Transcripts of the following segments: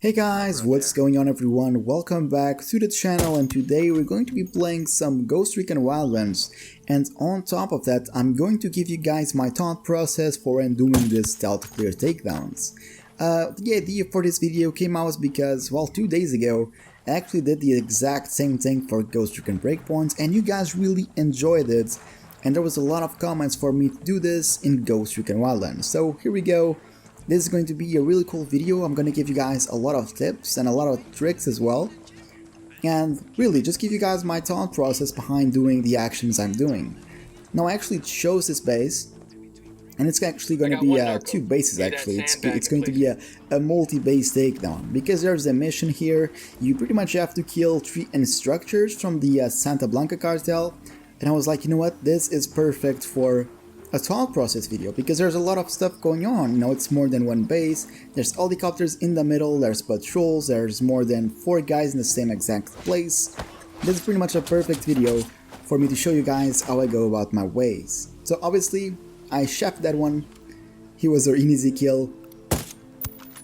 Hey guys, what's going on everyone? Welcome back to the channel, and today we're going to be playing some Recon Wildlands. And on top of that, I'm going to give you guys my thought process for when doing this stealth clear takedowns. The idea for this video came out because, well, 2 days ago, I actually did the exact same thing for Recon Breakpoints, and you guys really enjoyed it. And there was a lot of comments for me to do this in Recon Wildlands. So here we go. This is going to be a really cool video. I'm going to give you guys a lot of tips and a lot of tricks as well. And really, just give you guys my thought process behind doing the actions I'm doing. Now I actually chose this base, and it's actually going to be 2 bases actually. It's going to be a multi-base takedown, because there's a mission here. You pretty much have to kill 3 instructors from the Santa Blanca cartel. And I was like, you know what, this is perfect for a thought process video, because there's a lot of stuff going on. You know, it's more than one base, there's helicopters in the middle, there's patrols, there's more than 4 guys in the same exact place. This is pretty much a perfect video for me to show you guys how I go about my ways. So obviously, I chefed that one. He was an easy kill.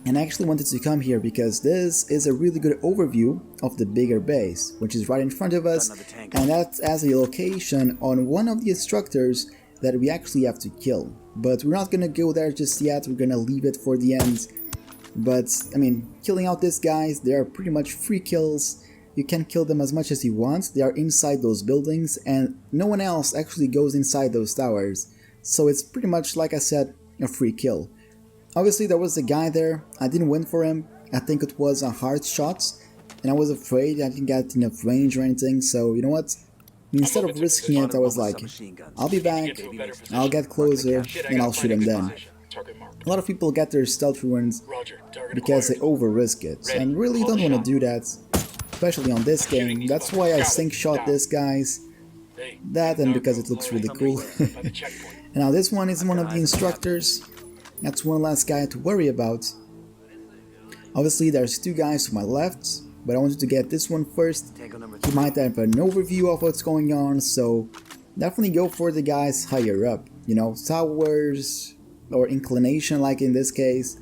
And I actually wanted to come here because this is a really good overview of the bigger base, which is right in front of us, and that has a location on one of the instructors that we actually have to kill. But we're not gonna go there just yet, we're gonna leave it for the end. But, I mean, killing out these guys, they are pretty much free kills. You can kill them as much as you want, they are inside those buildings, and no one else actually goes inside those towers. So it's pretty much, like I said, a free kill. Obviously there was a guy there, I didn't win for him, I think it was a hard shot, and I was afraid I didn't get enough range or anything, so you know what? Instead of risking it, I was like, I'll be back, I'll get closer, and I'll shoot him then. A lot of people get their stealth ruins because they over-risk it, and really don't want to do that, especially on this game. That's why I sync shot this guys, that and because it looks really cool. And now this one is one of the instructors, that's one last guy to worry about. Obviously there's 2 guys to my left, but I wanted to get this one first. He might have an overview of what's going on, so definitely go for the guys higher up. You know, towers or inclination, like in this case.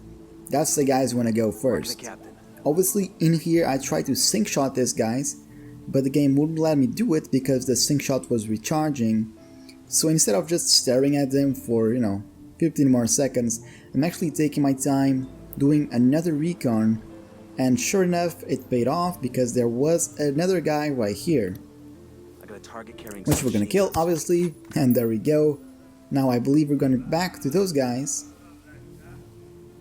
That's the guys you want to go first. Obviously in here I tried to sync shot these guys, but the game wouldn't let me do it because the sync shot was recharging. So instead of just staring at them for, 15 more seconds, I'm actually taking my time doing another recon. And sure enough, it paid off because there was another guy right here, which we're gonna kill obviously, and there we go. Now I believe we're gonna back to those guys,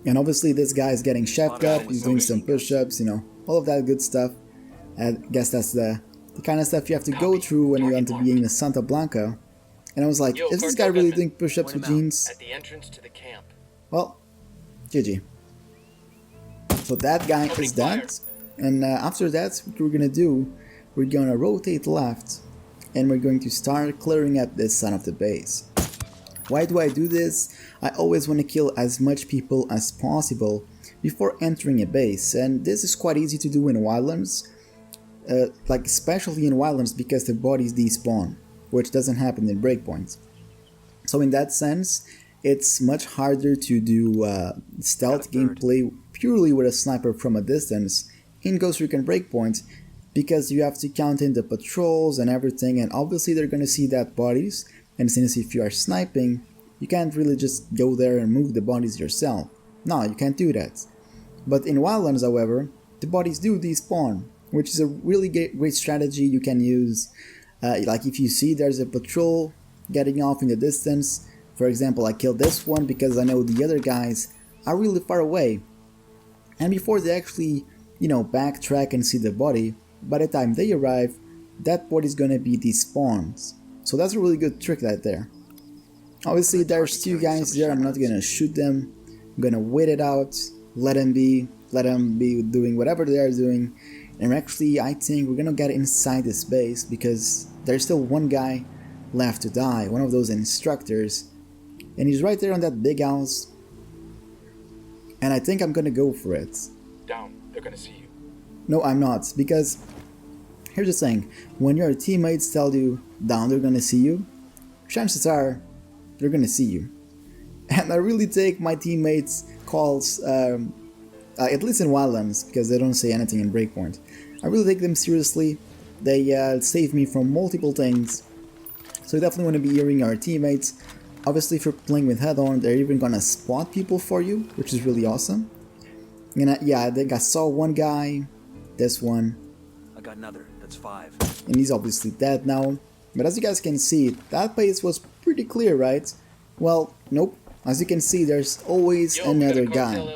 and obviously this guy is getting chefed up, he's doing some push-ups, all of that good stuff. I guess that's the kind of stuff you have to go through when you want to be in the Santa Blanca. And I was like, is this guy really doing push-ups with jeans? Well, GG. So that guy is dead, and after that what we're gonna do, we're gonna rotate left, and we're going to start clearing up this side of the base. Why do I do this? I always want to kill as much people as possible before entering a base, and this is quite easy to do in Wildlands, like especially in Wildlands because the bodies despawn, which doesn't happen in Breakpoint. So in that sense, it's much harder to do stealth gameplay purely with a sniper from a distance in Recon Breakpoint, because you have to count in the patrols and everything, and obviously they're gonna see that bodies, and since if you are sniping, you can't really just go there and move the bodies yourself. No, you can't do that. But in Wildlands, however, the bodies do despawn, which is a really great strategy you can use. Like if you see there's a patrol getting off in the distance, for example, I killed this one because I know the other guys are really far away. And before they actually, backtrack and see the body, by the time they arrive, that body's gonna be despawned. So that's a really good trick right there. Obviously there's 2 guys there, I'm not gonna shoot them. I'm gonna wait it out, let them be doing whatever they are doing. And actually I think we're gonna get inside this base because there's still 1 guy left to die, one of those instructors. And he's right there on that big house. And I think I'm gonna go for it. Down, they're gonna see you. No, I'm not, because here's the thing, when your teammates tell you down they're gonna see you, chances are they're gonna see you. And I really take my teammates' calls at least in Wildlands, because they don't say anything in Breakpoint. I really take them seriously. They save me from multiple things. So you definitely want to be hearing our teammates. Obviously, if you're playing with head-on, they're even gonna spot people for you, which is really awesome. And yeah, I think I saw one guy, this one. I got another, that's 5. And he's obviously dead now. But as you guys can see, that base was pretty clear, right? Well, nope. As you can see, there's always another guy.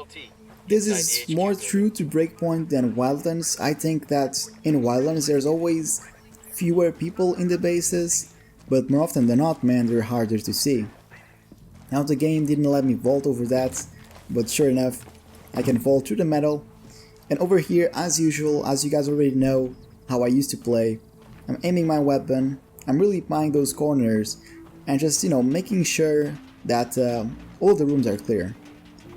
This is more true to Breakpoint than Wildlands. I think that in Wildlands there's always fewer people in the bases, but more often than not, man, they're harder to see. Now the game didn't let me vault over that, but sure enough, I can vault through the metal. And over here, as usual, as you guys already know how I used to play, I'm aiming my weapon, I'm really buying those corners, and just, you know, making sure that all the rooms are clear.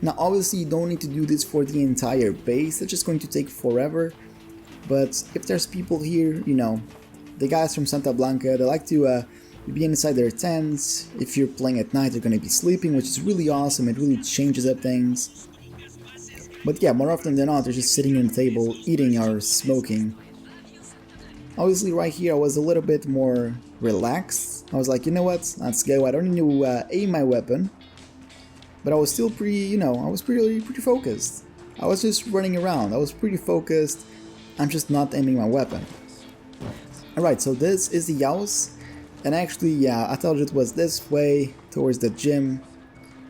Now obviously you don't need to do this for the entire base, it's just going to take forever, but if there's people here, you know, the guys from Santa Blanca, they like to be inside their tents. If you're playing at night, they're going to be sleeping, which is really awesome, it really changes up things. But yeah, more often than not, they're just sitting on the table, eating or smoking. Obviously right here I was a little bit more relaxed. I was like, you know what, let's go, I don't need to aim my weapon. But I was still pretty, you know, I was pretty focused. I was just running around, I was pretty focused, I'm just not aiming my weapon. Alright, so this is the house, and actually, yeah, I thought it was this way, towards the gym.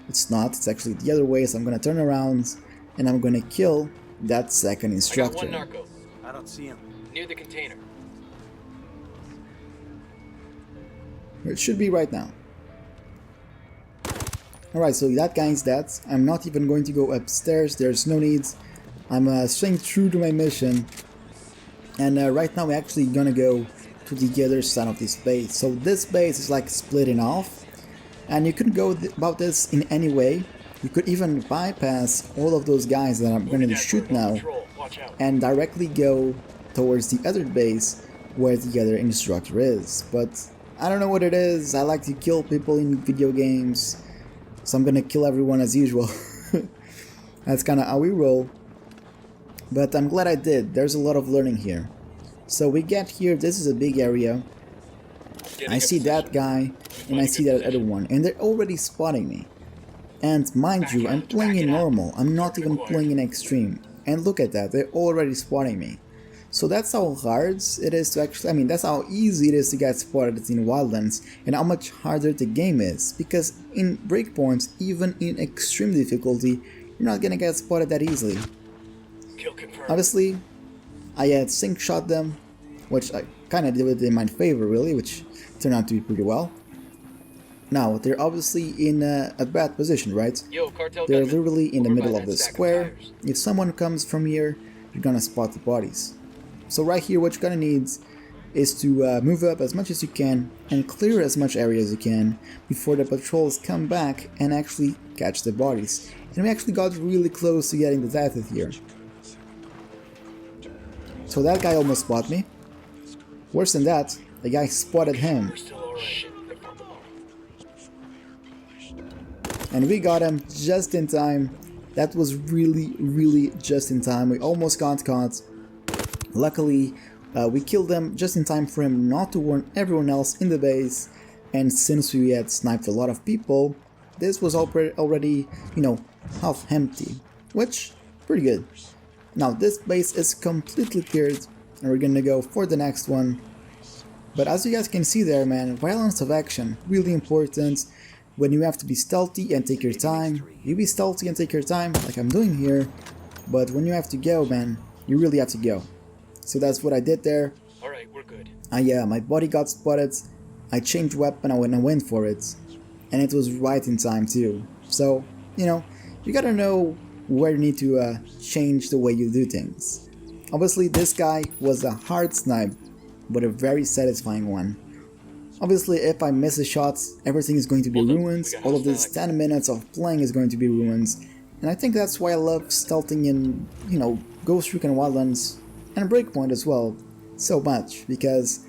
It's not, it's actually the other way, so I'm gonna turn around, and I'm gonna kill that second instructor. I got one narco. I don't see him. Near the container. It should be right now. Alright, so that guy's dead. I'm not even going to go upstairs, there's no need. I'm staying true to my mission. And right now we're actually gonna go to the other side of this base. So this base is like split in half. And you could go about this in any way. You could even bypass all of those guys that I'm going to shoot now. And directly go towards the other base where the other instructor is. But I don't know what it is, I like to kill people in video games. So I'm gonna kill everyone as usual. That's kinda how we roll. But I'm glad I did, there's a lot of learning here. So we get here, this is a big area. I see that guy, and I see that other one, and they're already spotting me. And mind you, I'm playing in normal, I'm not even playing in extreme. And look at that, they're already spotting me. So that's how hard it is to actually, I mean, that's how easy it is to get spotted in Wildlands, and how much harder the game is, because in Breakpoints, even in extreme difficulty, you're not gonna get spotted that easily. Obviously, I had sync shot them, which I kinda did it in my favor really, which turned out to be pretty well. Now, they're obviously in a bad position, right? They're literally in the middle of the square. If someone comes from here, you're gonna spot the bodies. So right here, what you're gonna need is to move up as much as you can and clear as much area as you can before the patrols come back and actually catch the bodies. And we actually got really close to getting the death here. So that guy almost spotted me. Worse than that, the guy spotted him. And we got him just in time. That was really just in time. We almost got caught. Luckily, we killed them just in time for him not to warn everyone else in the base, and since we had sniped a lot of people, this was already, you know, half empty, which, pretty good. Now this base is completely cleared, and we're gonna go for the next one. But as you guys can see there, man, violence of action, really important. When you have to be stealthy and take your time, you be stealthy and take your time, like I'm doing here, but when you have to go, man, you really have to go. So that's what I did there. Alright, we're good. My body got spotted, I changed weapon, I went for it. And it was right in time too. So, you know, you gotta know where you need to change the way you do things. Obviously this guy was a hard snipe, but a very satisfying one. Obviously if I miss a shot, everything is going to be ruined, all of this 10 minutes of playing is going to be ruined. And I think that's why I love stealthing in, you know, Ghost Recon Wildlands and Breakpoint as well, so much, because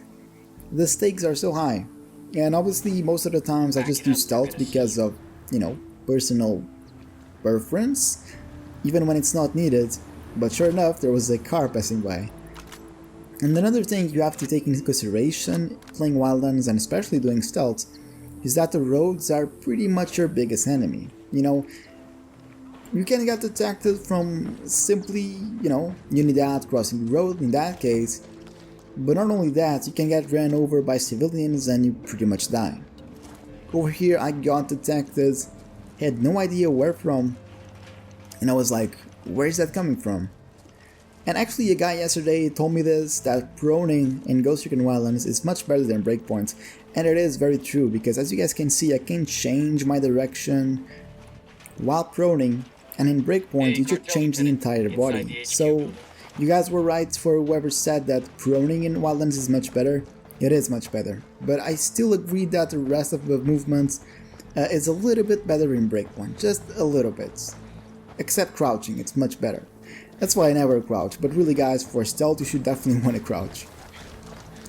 the stakes are so high. And obviously most of the times I just do stealth because of, you know, personal preference. even when it's not needed, but sure enough there was a car passing by. And another thing you have to take into consideration playing Wildlands and especially doing stealth is that the roads are pretty much your biggest enemy. You know, you can get detected from simply, Unidad crossing the road in that case, but not only that, you can get ran over by civilians and you pretty much die. Over here I got detected, had no idea where from, and I was like, where is that coming from? And actually a guy yesterday told me this, that proning in Ghost Recon Wildlands is much better than breakpoints, and it is very true, because as you guys can see I can change my direction while proning, and in breakpoint you just change the entire body. So you guys were right for whoever said that proning in Wildlands is much better. It is much better, but I still agree that the rest of the movements is a little bit better in breakpoint, just a little bit. Except crouching, it's much better. That's why I never crouch, but really guys, for stealth you should definitely want to crouch.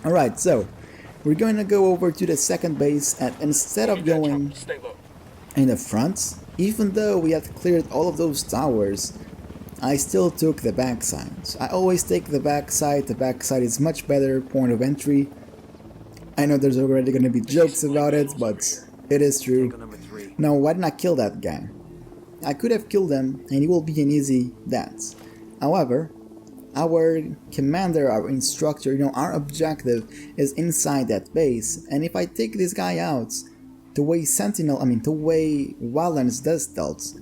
Alright, so we're going to go over to the second base, and instead of going in the front, even though we had cleared all of those towers, I still took the backside. I always take the backside is much better point of entry. I know there's already going to be jokes about it, but it is true. Now, why didn't I kill that guy? I could have killed him and it will be an easy death. However, our commander, our instructor, our objective is inside that base, and if I take this guy out, the way Wildlands does stealth,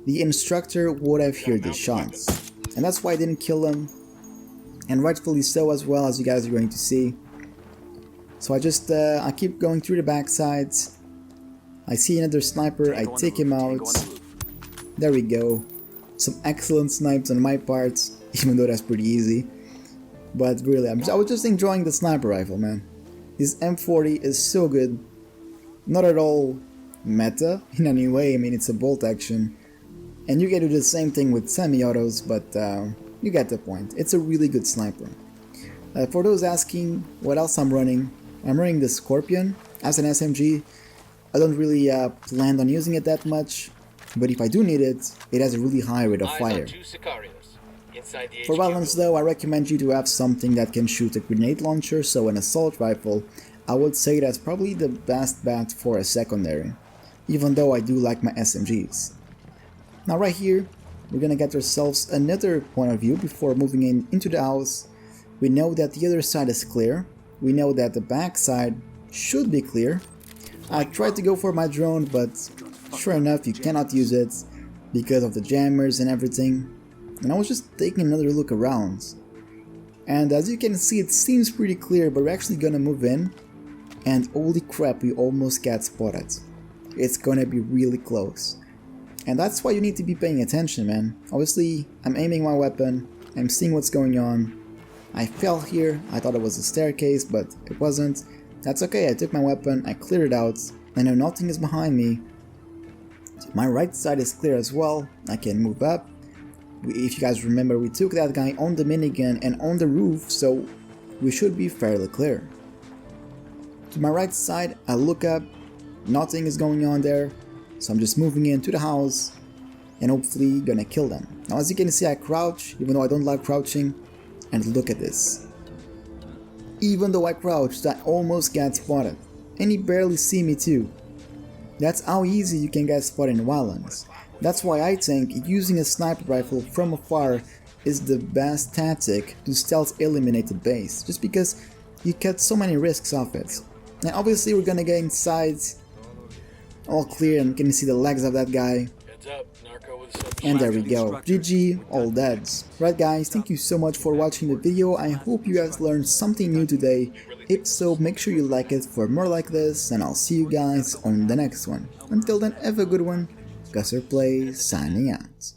the instructor would have heard the shots, and that's why I didn't kill him, and rightfully so as well, as you guys are going to see. So I keep going through the backsides. I see another sniper, I take him out. There we go. Some excellent snipes on my part, even though that's pretty easy. But really, I was just enjoying the sniper rifle, man. This M40 is so good. Not at all meta in any way, I mean it's a bolt action. And you can do the same thing with semi-autos, but you get the point. It's a really good sniper. For those asking what else I'm running the Scorpion as an SMG. I don't really plan on using it that much, but if I do need it, it has a really high rate of fire. For Wildlands though, I recommend you to have something that can shoot a grenade launcher, so an assault rifle, I would say that's probably the best bet for a secondary, even though I do like my SMGs. Now right here, we're gonna get ourselves another point of view before moving into the house. We know that the other side is clear, we know that the back side should be clear. I tried to go for my drone, but sure enough you cannot use it because of the jammers and everything. And I was just taking another look around. And as you can see, it seems pretty clear, but we're actually gonna move in. And holy crap, we almost got spotted. It's gonna be really close. And that's why you need to be paying attention, man. Obviously, I'm aiming my weapon, I'm seeing what's going on. I fell here, I thought it was a staircase, but it wasn't. That's okay, I took my weapon, I cleared it out, I know nothing is behind me. My right side is clear as well, I can move up. If you guys remember, we took that guy on the minigun and on the roof, so we should be fairly clear. To my right side, I look up, nothing is going on there, so I'm just moving into the house and hopefully gonna kill them. Now as you can see, I crouch, even though I don't like crouching, and look at this. Even though I crouched, I almost got spotted, and he barely see me too. That's how easy you can get spotted in Wildlands. That's why I think using a sniper rifle from afar is the best tactic to stealth eliminate the base, just because you cut so many risks off it. And obviously we're gonna get inside, all clear, and you can see the legs of that guy. And there we go, GG, all dead. Right guys, thank you so much for watching the video, I hope you guys learned something new today. If so, make sure you like it for more like this, and I'll see you guys on the next one. Until then, have a good one. CUSTER Play signing out.